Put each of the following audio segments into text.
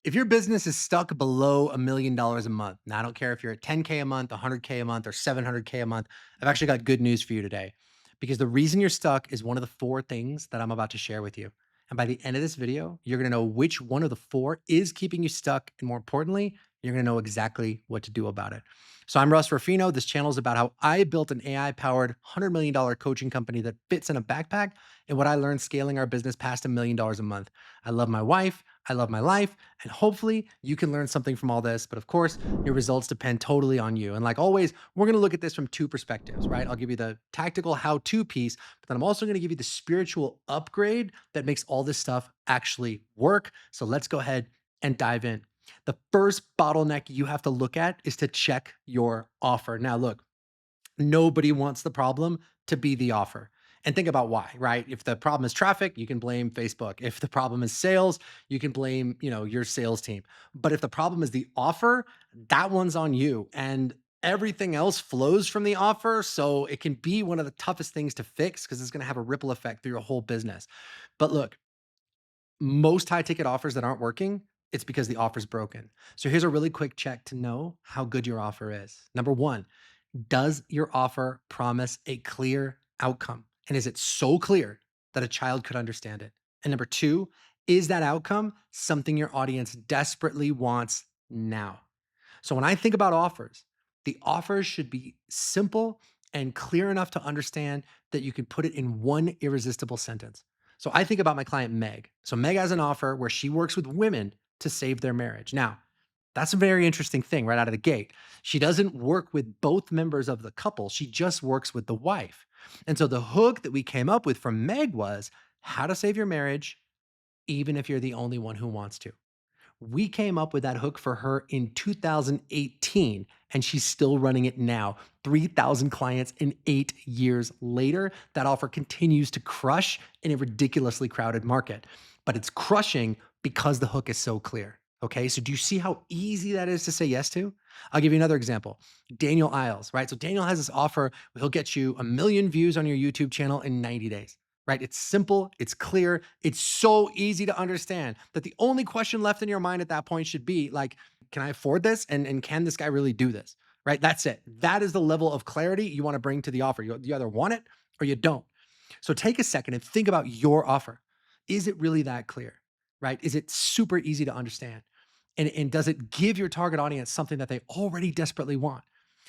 If your business is stuck below $1 million a month, now I don't care if you're at 10K a month, 100K a month, or 700K a month, I've actually got good news for you today. Because the reason you're stuck is one of the four things that I'm about to share with you. And by the end of this video, you're gonna know which one of the four is keeping you stuck. And more importantly, you're gonna know exactly what to do about it. So I'm Russ Rufino. This channel is about how I built an AI powered $100 million coaching company that fits in a backpack and what I learned scaling our business past $1 million a month. I love my wife. I love my life. And hopefully you can learn something from all this. But of course, your results depend totally on you. And like always, we're going to look at this from two perspectives, right? I'll give you the tactical how to piece, but then I'm also going to give you the spiritual upgrade that makes all this stuff actually work. So let's go ahead and dive in. The first bottleneck you have to look at is to check your offer. Now, look, nobody wants the problem to be the offer. And think about why, right? If the problem is traffic, you can blame Facebook. If the problem is sales, you can blame, your sales team. But if the problem is the offer, that one's on you. And everything else flows from the offer. So it can be one of the toughest things to fix because it's going to have a ripple effect through your whole business. But look, most high ticket offers that aren't working, it's because the offer's broken. So here's a really quick check to know how good your offer is. Number one, does your offer promise a clear outcome? And is it so clear that a child could understand it? And number two, is that outcome something your audience desperately wants now? So when I think about offers, the offers should be simple and clear enough to understand that you can put it in one irresistible sentence. So I think about my client, Meg. So Meg has an offer where she works with women to save their marriage. Now, that's a very interesting thing right out of the gate. She doesn't work with both members of the couple. She just works with the wife. And so the hook that we came up with from Meg was how to save your marriage, even if you're the only one who wants to. We came up with that hook for her in 2018, and she's still running it now. 3,000 clients in 8 years later. That offer continues to crush in a ridiculously crowded market, but it's crushing because the hook is so clear. Okay, so do you see how easy that is to say yes to? I'll give you another example. Daniel Isles, right? So Daniel has this offer, he'll get you 1 million views on your YouTube channel in 90 days, right? It's simple, it's clear, it's so easy to understand that the only question left in your mind at that point should be like, can I afford this? And can this guy really do this? Right? That's it. That is the level of clarity you want to bring to the offer. You either want it or you don't. So take a second and think about your offer. Is it really that clear? Right? Is it super easy to understand? And does it give your target audience something that they already desperately want?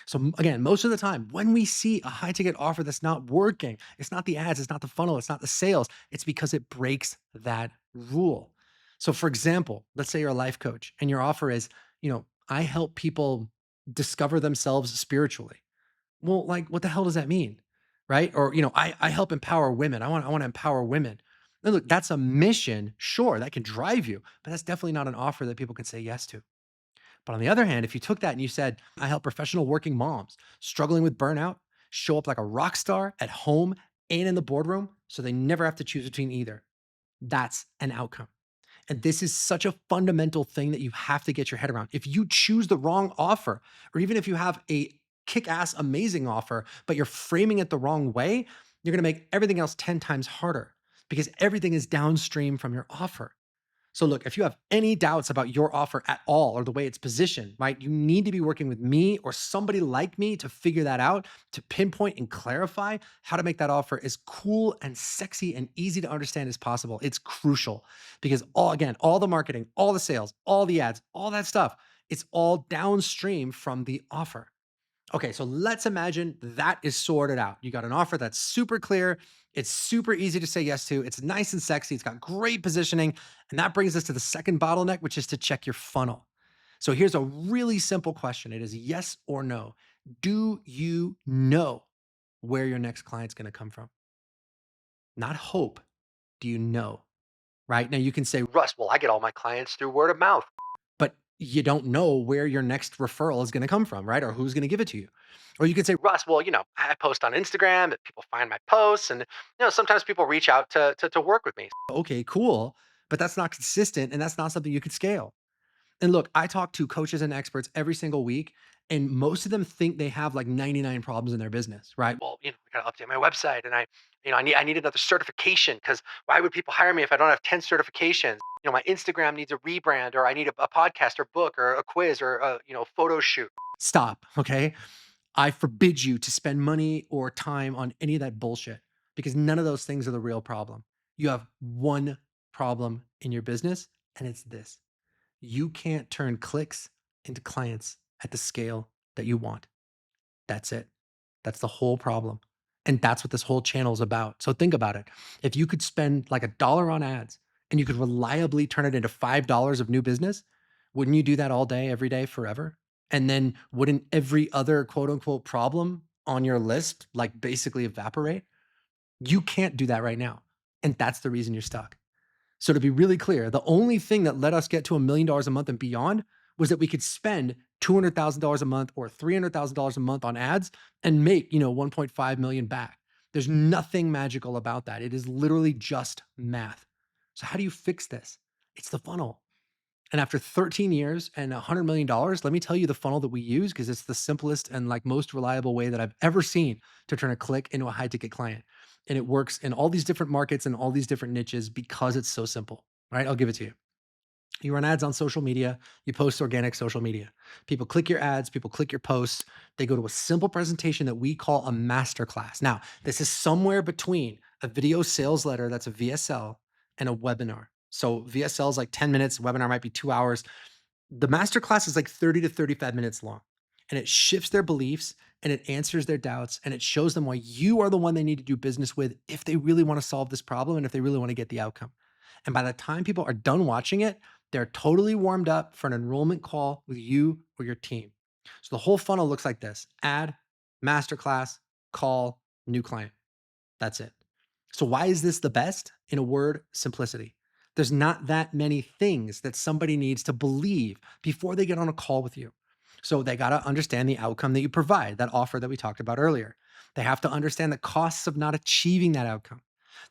So again, most of the time when we see a high ticket offer that's not working, it's not the ads, it's not the funnel, it's not the sales, it's because it breaks that rule. So for example, let's say you're a life coach and your offer is, I help people discover themselves spiritually. Well, like what the hell does that mean? Right? Or, I help empower women. I want to empower women. And look, that's a mission. Sure, that can drive you, but that's definitely not an offer that people can say yes to. But on the other hand, if you took that and you said, I help professional working moms struggling with burnout show up like a rock star at home and in the boardroom so they never have to choose between either, that's an outcome. And this is such a fundamental thing that you have to get your head around. If you choose the wrong offer, or even if you have a kick ass amazing offer, but you're framing it the wrong way, you're gonna make everything else 10 times harder because everything is downstream from your offer. So look, if you have any doubts about your offer at all or the way it's positioned, right, you need to be working with me or somebody like me to figure that out, to pinpoint and clarify how to make that offer as cool and sexy and easy to understand as possible. It's crucial because all the marketing, all the sales, all the ads, all that stuff, it's all downstream from the offer. Okay, so let's imagine that is sorted out. You got an offer that's super clear. It's super easy to say yes to. It's nice and sexy. It's got great positioning. And that brings us to the second bottleneck, which is to check your funnel. So here's a really simple question. It is yes or no. Do you know where your next client's going to come from? Not hope. Do you know? Right? Now you can say, Russ, well, I get all my clients through word of mouth, but you don't know where your next referral is going to come from, right? Or who's going to give it to you. Or you could say, Russ, well, I post on Instagram and people find my posts and, sometimes people reach out to work with me. Okay, cool. But that's not consistent and that's not something you could scale. And look, I talk to coaches and experts every single week, And most of them think they have like 99 problems in their business, right? Well, I gotta update my website and I need another certification because why would people hire me if I don't have 10 certifications? My Instagram needs a rebrand or I need a podcast or book or a quiz or a, photo shoot. Stop, okay? I forbid you to spend money or time on any of that bullshit because none of those things are the real problem. You have one problem in your business, and it's this: you can't turn clicks into clients at the scale that you want. That's it. That's the whole problem. And that's what this whole channel is about. So think about it. If you could spend like $1 on ads and you could reliably turn it into $5 of new business, wouldn't you do that all day, every day, forever? And then wouldn't every other quote unquote problem on your list like basically evaporate? You can't do that right now. And that's the reason you're stuck. So to be really clear, the only thing that let us get to $1 million a month and beyond was that we could spend $200,000 a month or $300,000 a month on ads and make, 1.5 million back. There's nothing magical about that. It is literally just math. So how do you fix this? It's the funnel. And after 13 years and $100 million, let me tell you the funnel that we use because it's the simplest and like most reliable way that I've ever seen to turn a click into a high ticket client. And it works in all these different markets and all these different niches because it's so simple, right? I'll give it to you. You run ads on social media, you post organic social media. People click your ads, people click your posts. They go to a simple presentation that we call a masterclass. Now, this is somewhere between a video sales letter that's a VSL and a webinar. So VSL is like 10 minutes, webinar might be 2 hours. The masterclass is like 30 to 35 minutes long, and it shifts their beliefs and it answers their doubts and it shows them why you are the one they need to do business with if they really want to solve this problem and if they really want to get the outcome. And by the time people are done watching it, they're totally warmed up for an enrollment call with you or your team. So the whole funnel looks like this: ad, masterclass, call, new client. That's it. So why is this the best? In a word, simplicity. There's not that many things that somebody needs to believe before they get on a call with you. So they got to understand the outcome that you provide, that offer that we talked about earlier. They have to understand the costs of not achieving that outcome.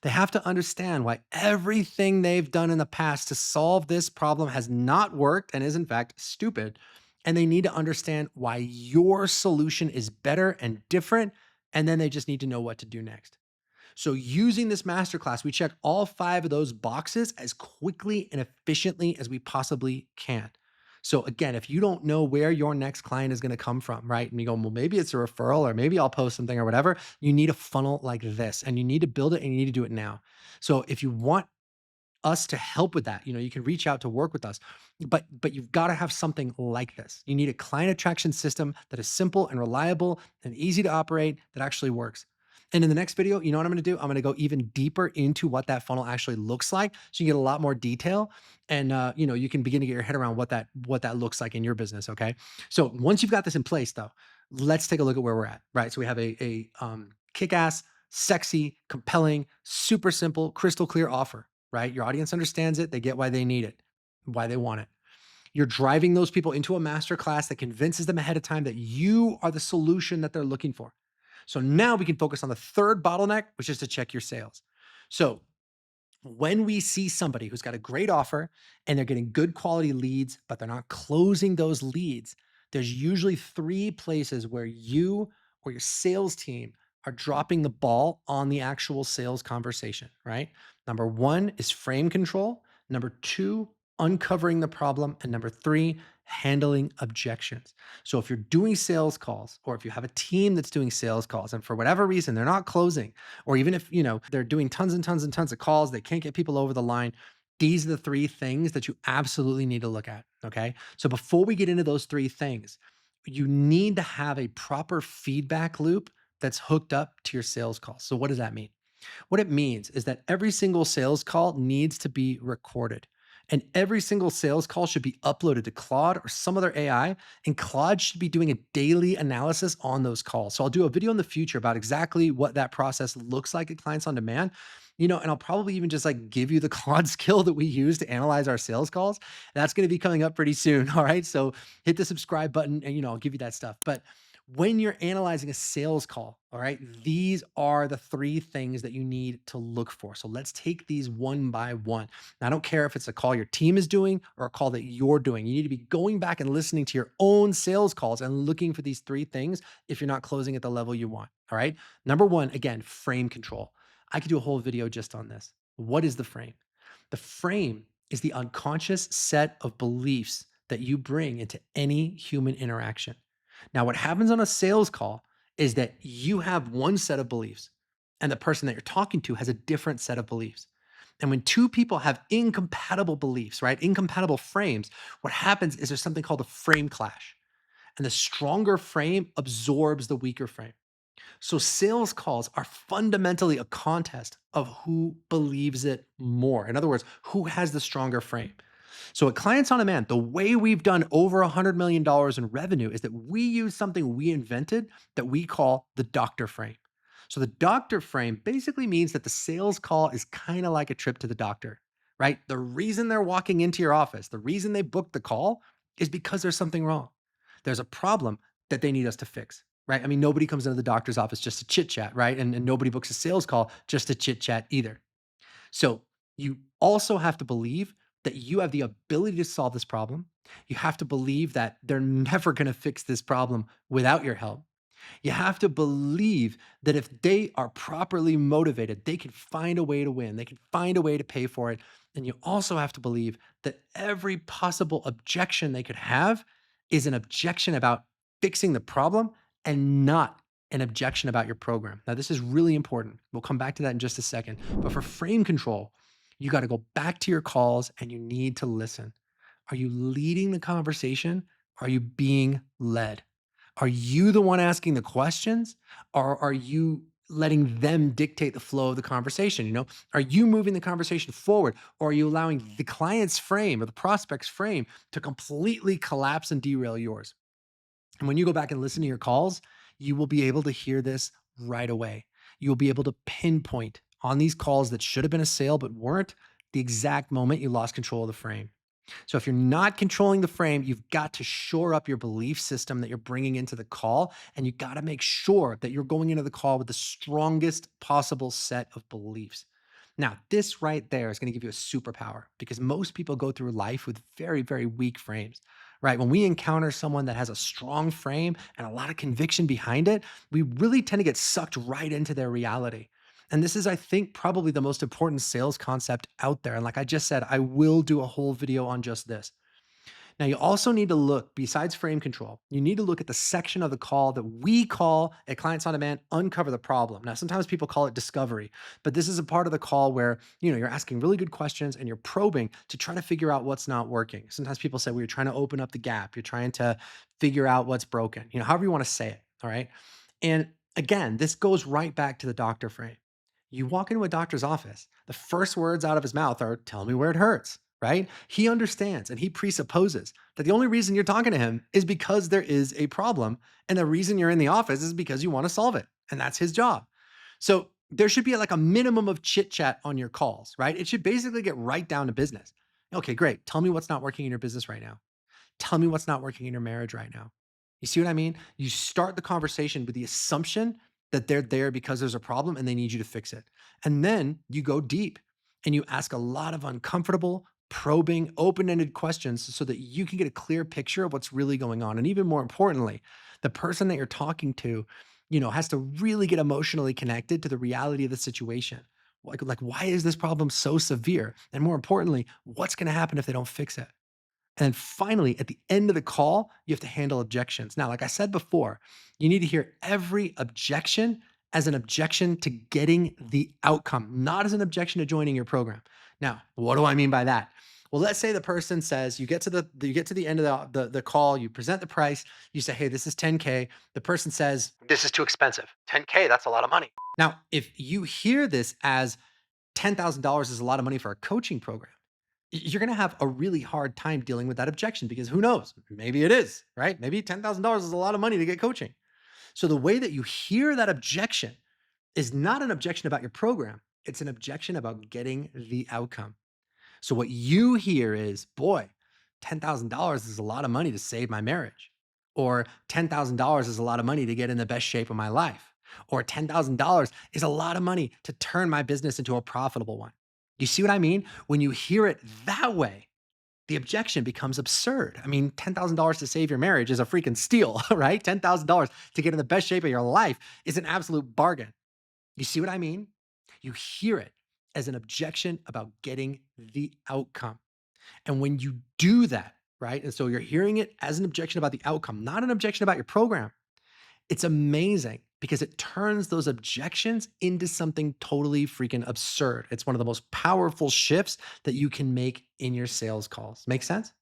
They have to understand why everything they've done in the past to solve this problem has not worked and is in fact stupid. And they need to understand why your solution is better and different. And then they just need to know what to do next. So using this masterclass, we check all 5 of those boxes as quickly and efficiently as we possibly can. So again, if you don't know where your next client is going to come from, right? And you go, well, maybe it's a referral or maybe I'll post something or whatever. You need a funnel like this and you need to build it and you need to do it now. So if you want us to help with that, you can reach out to work with us. But you've got to have something like this. You need a client attraction system that is simple and reliable and easy to operate that actually works. And in the next video, you know what I'm going to do? I'm going to go even deeper into what that funnel actually looks like, so you get a lot more detail, and you can begin to get your head around what that looks like in your business. Okay. So once you've got this in place, though, let's take a look at where we're at. Right. So we have a kick-ass, sexy, compelling, super simple, crystal clear offer. Right. Your audience understands it. They get why they need it, why they want it. You're driving those people into a masterclass that convinces them ahead of time that you are the solution that they're looking for. So now we can focus on the third bottleneck, which is to check your sales. So when we see somebody who's got a great offer and they're getting good quality leads, but they're not closing those leads, there's usually 3 places where you or your sales team are dropping the ball on the actual sales conversation, right? Number 1 is frame control. Number 2, uncovering the problem. And number 3, handling objections. So if you're doing sales calls, or if you have a team that's doing sales calls and for whatever reason they're not closing, or even if they're doing tons and tons and tons of calls, they can't get people over the line, these are the 3 things that you absolutely need to look at. Okay. So before we get into those 3 things, you need to have a proper feedback loop that's hooked up to your sales calls. So what does that mean? What it means is that every single sales call needs to be recorded. And every single sales call should be uploaded to Claude or some other AI, and Claude should be doing a daily analysis on those calls. So I'll do a video in the future about exactly what that process looks like at Clients on Demand. And I'll probably even just like give you the Claude skill that we use to analyze our sales calls. That's going to be coming up pretty soon. All right. So hit the subscribe button and I'll give you that stuff. But When you're analyzing a sales call, all right, these are the three things that you need to look for. So let's take these one by one. Now, I don't care if it's a call your team is doing or a call that you're doing. You need to be going back and listening to your own sales calls and looking for these three things if you're not closing at the level you want. All right. Number one, again, frame control. I could do a whole video just on this. What is the frame? The frame is the unconscious set of beliefs that you bring into any human interaction. Now, what happens on a sales call is that you have one set of beliefs and the person that you're talking to has a different set of beliefs. And when two people have incompatible beliefs, right, incompatible frames, what happens is there's something called a frame clash. And the stronger frame absorbs the weaker frame. So sales calls are fundamentally a contest of who believes it more. In other words, who has the stronger frame. So at Clients on Demand, the way we've done over $100 million in revenue is that we use something we invented that we call the doctor frame. So the doctor frame basically means that the sales call is kind of like a trip to the doctor, right? The reason they're walking into your office, the reason they booked the call is because there's something wrong. There's a problem that they need us to fix, right? I mean, nobody comes into the doctor's office just to chit chat, right? And nobody books a sales call just to chit chat either. So you also have to believe that you have the ability to solve this problem. You have to believe that they're never going to fix this problem without your help. You have to believe that if they are properly motivated, they can find a way to win. They can find a way to pay for it. And you also have to believe that every possible objection they could have is an objection about fixing the problem and not an objection about your program. Now, this is really important. We'll come back to that in just a second. But for frame control, you got to go back to your calls and you need to listen. Are you leading the conversation? Are you being led? Are you the one asking the questions or are you letting them dictate the flow of the conversation? Are you moving the conversation forward or are you allowing the client's frame or the prospect's frame to completely collapse and derail yours? And when you go back and listen to your calls, you will be able to hear this right away. You'll be able to pinpoint on these calls that should have been a sale but weren't the exact moment you lost control of the frame. So if you're not controlling the frame, you've got to shore up your belief system that you're bringing into the call. And you got to make sure that you're going into the call with the strongest possible set of beliefs. Now, this right there is going to give you a superpower because most people go through life with very, very weak frames, right? When we encounter someone that has a strong frame and a lot of conviction behind it, we really tend to get sucked right into their reality. And this is, I think, probably the most important sales concept out there. And like I just said, I will do a whole video on just this. Now, you also need to look, besides frame control, you need to look at the section of the call that we call at Clients on Demand, uncover the problem. Now, sometimes people call it discovery, but this is a part of the call where, you're asking really good questions and you're probing to try to figure out what's not working. Sometimes people say, well, you're trying to open up the gap. You're trying to figure out what's broken, however you want to say it. All right. And again, this goes right back to the doctor frame. You walk into a doctor's office, the first words out of his mouth are, tell me where it hurts, right? He understands and he presupposes that the only reason you're talking to him is because there is a problem. And the reason you're in the office is because you want to solve it. And that's his job. So there should be like a minimum of chit chat on your calls, right? It should basically get right down to business. Okay, great. Tell me what's not working in your business right now. Tell me what's not working in your marriage right now. You see what I mean? You start the conversation with the assumption that they're there because there's a problem and they need you to fix it. And then you go deep and you ask a lot of uncomfortable, probing, open ended questions so that you can get a clear picture of what's really going on. And even more importantly, the person that you're talking to, has to really get emotionally connected to the reality of the situation. Like, why is this problem so severe? And more importantly, what's going to happen if they don't fix it? And finally, at the end of the call, you have to handle objections. Now, like I said before, you need to hear every objection as an objection to getting the outcome, not as an objection to joining your program. Now, what do I mean by that? Well, let's say the person says you get to the end of the call, you present the price, you say, hey, this is 10K. The person says, this is too expensive. 10K, that's a lot of money. Now, if you hear this as $10,000 is a lot of money for a coaching program, you're going to have a really hard time dealing with that objection because who knows? Maybe it is, right? Maybe $10,000 is a lot of money to get coaching. So the way that you hear that objection is not an objection about your program. It's an objection about getting the outcome. So what you hear is, boy, $10,000 is a lot of money to save my marriage. Or $10,000 is a lot of money to get in the best shape of my life. Or $10,000 is a lot of money to turn my business into a profitable one. You see what I mean? When you hear it that way, the objection becomes absurd. I mean, $10,000 to save your marriage is a freaking steal, right? $10,000 to get in the best shape of your life is an absolute bargain. You see what I mean? You hear it as an objection about getting the outcome. And when you do that, right? And so you're hearing it as an objection about the outcome, not an objection about your program. It's amazing because it turns those objections into something totally freaking absurd. It's one of the most powerful shifts that you can make in your sales calls. Make sense?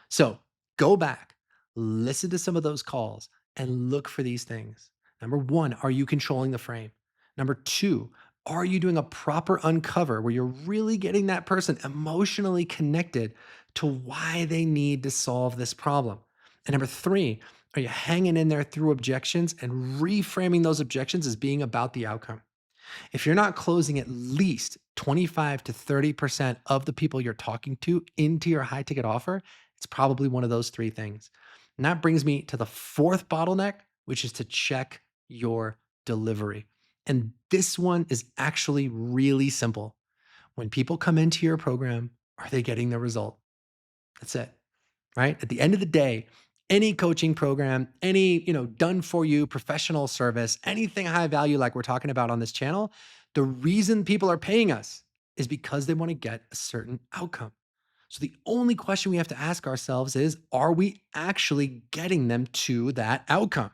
So go back, listen to some of those calls, and look for these things. Number one, are you controlling the frame? Number two, are you doing a proper uncover where you're really getting that person emotionally connected to why they need to solve this problem? And number three, are you hanging in there through objections and reframing those objections as being about the outcome? If you're not closing at least 25 to 30% of the people you're talking to into your high ticket offer, it's probably one of those three things. And that brings me to the fourth bottleneck, which is to check your delivery. And this one is actually really simple. When people come into your program, are they getting the result? That's it, right? At the end of the day, any coaching program, any, done for you professional service, anything high value like we're talking about on this channel, the reason people are paying us is because they want to get a certain outcome. So the only question we have to ask ourselves is, are we actually getting them to that outcome?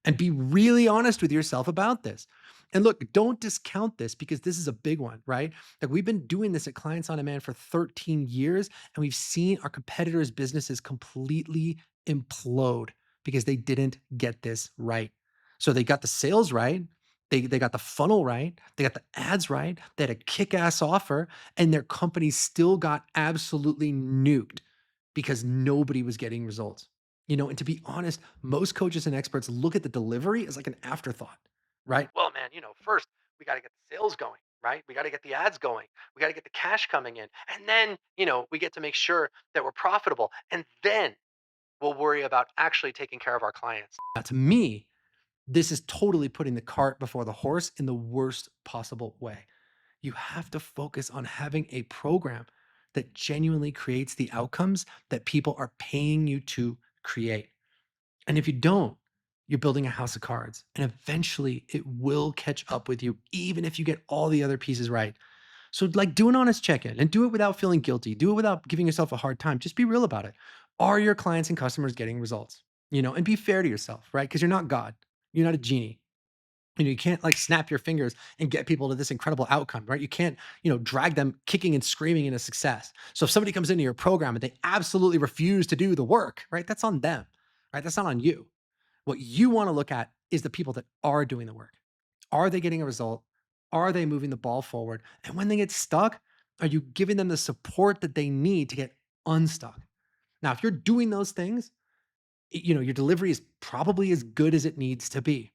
And be really honest with yourself about this. And look, don't discount this because this is a big one, right? Like we've been doing this at Clients on Demand for 13 years and we've seen our competitors' businesses completely implode because they didn't get this right. So they got the sales right. They got the funnel right. They got the ads right. They had a kick-ass offer and their company still got absolutely nuked because nobody was getting results. And to be honest, most coaches and experts look at the delivery as like an afterthought, right? Well, man, first we got to get the sales going, right? We got to get the ads going. We got to get the cash coming in. And then, we get to make sure that we're profitable. And then we'll worry about actually taking care of our clients. Now, to me, this is totally putting the cart before the horse in the worst possible way. You have to focus on having a program that genuinely creates the outcomes that people are paying you to create. And if you don't, you're building a house of cards. And eventually it will catch up with you, even if you get all the other pieces right. So, like, do an honest check in and do it without feeling guilty. Do it without giving yourself a hard time. Just be real about it. Are your clients and customers getting results? And be fair to yourself, right? Because you're not God, you're not a genie. You can't like snap your fingers and get people to this incredible outcome, right? You can't, drag them kicking and screaming into success. So if somebody comes into your program and they absolutely refuse to do the work, right? That's on them, right? That's not on you. What you want to look at is the people that are doing the work. Are they getting a result? Are they moving the ball forward? And when they get stuck, are you giving them the support that they need to get unstuck? Now, if you're doing those things, your delivery is probably as good as it needs to be.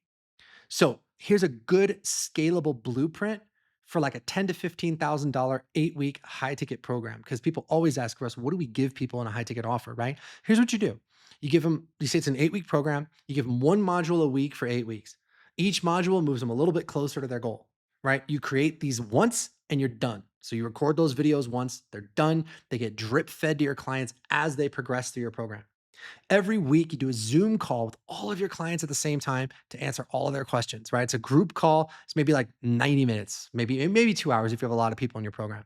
So here's a good scalable blueprint for like a $10,000 to $15,000 8-week high ticket program. Because people always ask for us, what do we give people in a high ticket offer, right? Here's what you do. You give them, you say it's an 8-week program. You give them one module a week for 8 weeks. Each module moves them a little bit closer to their goal, right? You create these once and you're done. So you record those videos once, they're done. They get drip fed to your clients as they progress through your program. Every week, you do a Zoom call with all of your clients at the same time to answer all of their questions, right? It's a group call. It's maybe like 90 minutes, maybe 2 hours if you have a lot of people in your program.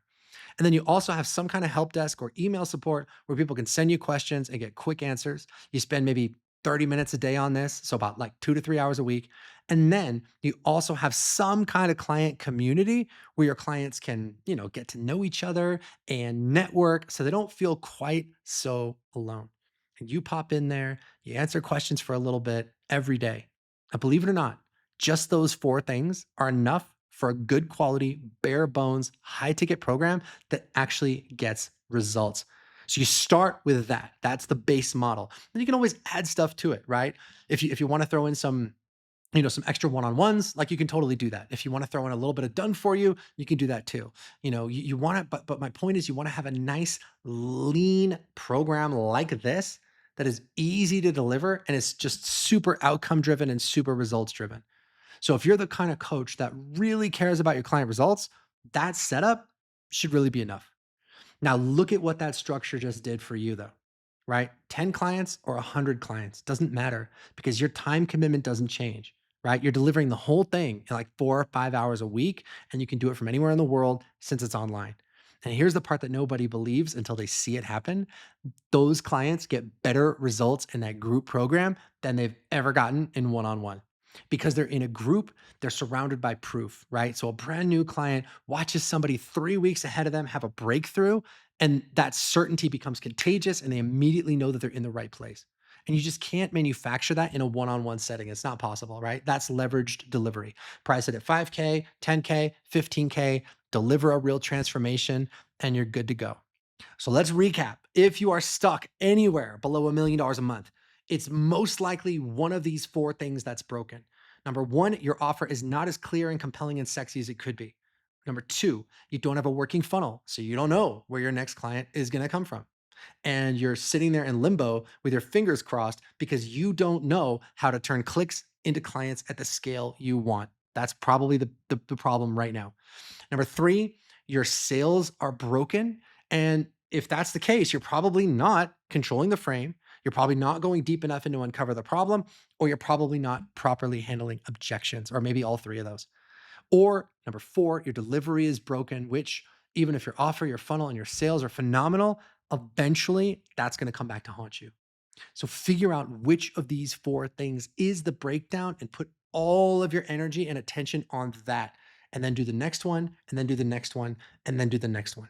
And then you also have some kind of help desk or email support where people can send you questions and get quick answers. You spend maybe 30 minutes a day on this, so about like 2 to 3 hours a week. And then you also have some kind of client community where your clients can, get to know each other and network so they don't feel quite so alone. And you pop in there, you answer questions for a little bit every day. Now, believe it or not, just those four things are enough for a good quality, bare bones, high ticket program that actually gets results. So you start with that. That's the base model. Then you can always add stuff to it, right? If you want to throw in some some extra one-on-ones, like you can totally do that. If you want to throw in a little bit of done for you, you can do that too. You want to, but my point is you want to have a nice lean program like this that is easy to deliver and it's just super outcome driven and super results driven. So if you're the kind of coach that really cares about your client results, that setup should really be enough. Now, look at what that structure just did for you, though, right? 10 clients or 100 clients doesn't matter because your time commitment doesn't change, right? You're delivering the whole thing in like 4 or 5 hours a week, and you can do it from anywhere in the world since it's online. And here's the part that nobody believes until they see it happen: those clients get better results in that group program than they've ever gotten in one on one. Because they're in a group, they're surrounded by proof, right? So a brand new client watches somebody 3 weeks ahead of them have a breakthrough, and that certainty becomes contagious, and they immediately know that they're in the right place. And you just can't manufacture that in a one on one setting. It's not possible, right? That's leveraged delivery. Price it at 5K, 10K, 15K, deliver a real transformation, and you're good to go. So let's recap. If you are stuck anywhere below $1 million a month, it's most likely one of these four things that's broken. Number one, your offer is not as clear and compelling and sexy as it could be. Number two, you don't have a working funnel, so you don't know where your next client is going to come from. And you're sitting there in limbo with your fingers crossed because you don't know how to turn clicks into clients at the scale you want. That's probably the problem right now. Number three, your sales are broken. And if that's the case, you're probably not controlling the frame. You're probably not going deep enough into uncover the problem, or you're probably not properly handling objections, or maybe all three of those. Or number four, your delivery is broken, which even if your offer, your funnel, and your sales are phenomenal, eventually that's going to come back to haunt you. So figure out which of these four things is the breakdown and put all of your energy and attention on that. And then do the next one, and then do the next one, and then do the next one.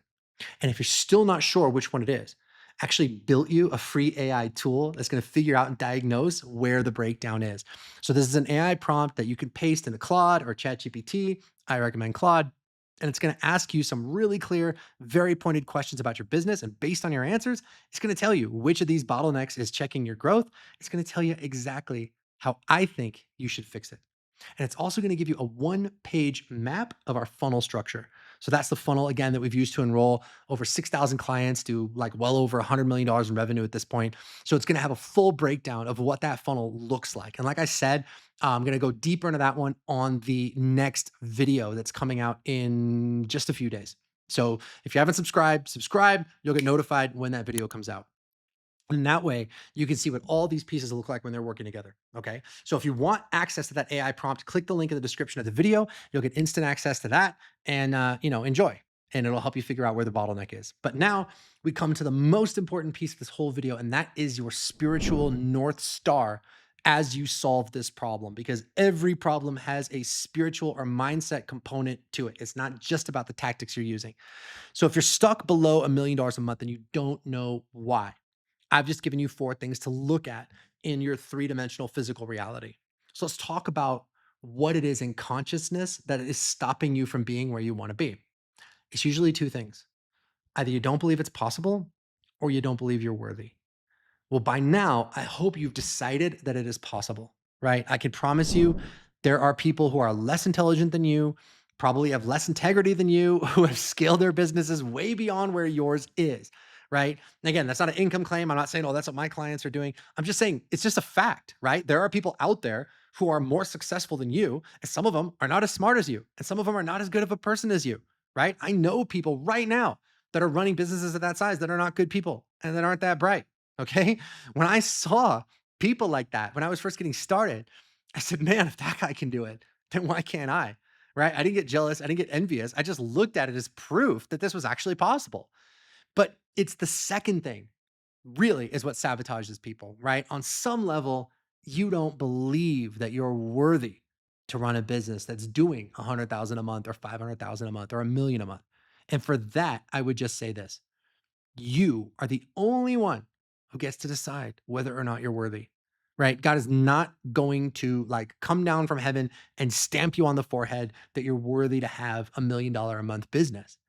And if you're still not sure which one it is, I actually built you a free AI tool that's going to figure out and diagnose where the breakdown is. So this is an AI prompt that you can paste into Claude or ChatGPT. I recommend Claude. And it's going to ask you some really clear, very pointed questions about your business. And based on your answers, it's going to tell you which of these bottlenecks is checking your growth. It's going to tell you exactly how I think you should fix it. And it's also going to give you a one-page map of our funnel structure. So that's the funnel again that we've used to enroll over 6,000 clients to like well over $100 million in revenue at this point. So it's going to have a full breakdown of what that funnel looks like. And like I said, I'm going to go deeper into that one on the next video that's coming out in just a few days. So if you haven't subscribed, subscribe. You'll get notified when that video comes out. And that way, you can see what all these pieces look like when they're working together. Okay. So if you want access to that AI prompt, click the link in the description of the video. You'll get instant access to that and, enjoy. And it'll help you figure out where the bottleneck is. But now we come to the most important piece of this whole video, and that is your spiritual North Star as you solve this problem, because every problem has a spiritual or mindset component to it. It's not just about the tactics you're using. So if you're stuck below $1 million a month and you don't know why, I've just given you four things to look at in your three-dimensional physical reality. So let's talk about what it is in consciousness that is stopping you from being where you want to be. It's usually two things. Either you don't believe it's possible or you don't believe you're worthy. Well, by now, I hope you've decided that it is possible, right? I can promise you there are people who are less intelligent than you, probably have less integrity than you, who have scaled their businesses way beyond where yours is, right? And again, that's not an income claim. I'm not saying, oh, that's what my clients are doing. I'm just saying it's just a fact, right? There are people out there who are more successful than you, and some of them are not as smart as you, and some of them are not as good of a person as you, right? I know people right now that are running businesses of that size that are not good people and that aren't that bright. Okay. When I saw people like that, when I was first getting started, I said, man, if that guy can do it, then why can't I? Right. I didn't get jealous. I didn't get envious. I just looked at it as proof that this was actually possible. But it's the second thing, really, is what sabotages people, right? On some level, you don't believe that you're worthy to run a business that's doing 100,000 a month or 500,000 a month or a million a month. And for that, I would just say this: you are the only one who gets to decide whether or not you're worthy, right? God is not going to like come down from heaven and stamp you on the forehead that you're worthy to have $1 million a month business.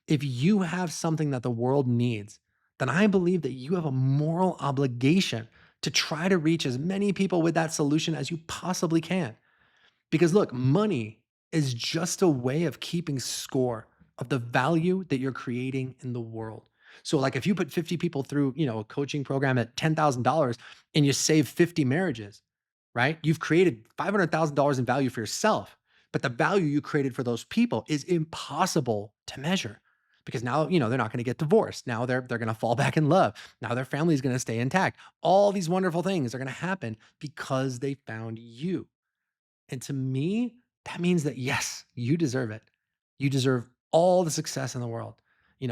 If you have something that the world needs, then I believe that you have a moral obligation to try to reach as many people with that solution as you possibly can. Because look, money is just a way of keeping score of the value that you're creating in the world. So like if you put 50 people through, a coaching program at $10,000 and you save 50 marriages, right? You've created $500,000 in value for yourself, but the value you created for those people is impossible to measure because now, they're not going to get divorced. Now they're going to fall back in love. Now their family is going to stay intact. All these wonderful things are going to happen because they found you. And to me, that means that yes, you deserve it. You deserve all the success in the world.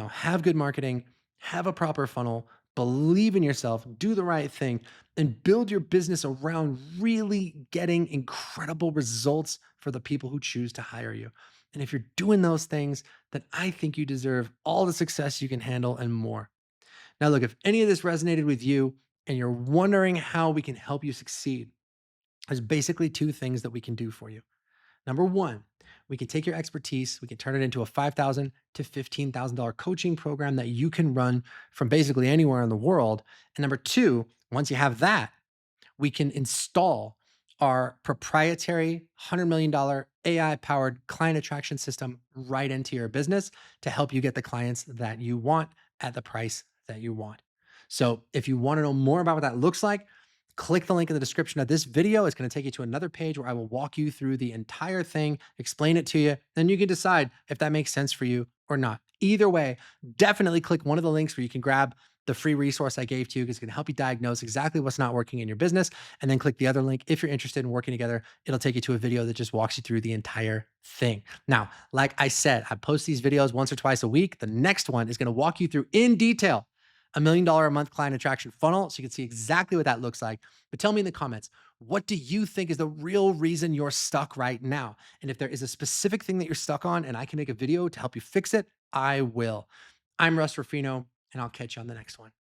Have good marketing, have a proper funnel, believe in yourself, do the right thing, and build your business around really getting incredible results for the people who choose to hire you. And if you're doing those things, then I think you deserve all the success you can handle and more. Now, look, if any of this resonated with you and you're wondering how we can help you succeed, there's basically two things that we can do for you. Number one, we can take your expertise, we can turn it into a $5,000 to $15,000 coaching program that you can run from basically anywhere in the world. And number two, once you have that, we can install our proprietary $100 million AI powered client attraction system right into your business to help you get the clients that you want at the price that you want. So, if you want to know more about what that looks like, click the link in the description of this video. It's going to take you to another page where I will walk you through the entire thing, explain it to you, then you can decide if that makes sense for you or not. Either way, definitely click one of the links where you can grab the free resource I gave to you because it's going to help you diagnose exactly what's not working in your business. And then click the other link. If you're interested in working together, it'll take you to a video that just walks you through the entire thing. Now, like I said, I post these videos once or twice a week. The next one is going to walk you through in detail $1 million a month client attraction funnel so you can see exactly what that looks like. But tell me in the comments, what do you think is the real reason you're stuck right now? And if there is a specific thing that you're stuck on and I can make a video to help you fix it, I will. I'm Russ Ruffino, and I'll catch you on the next one.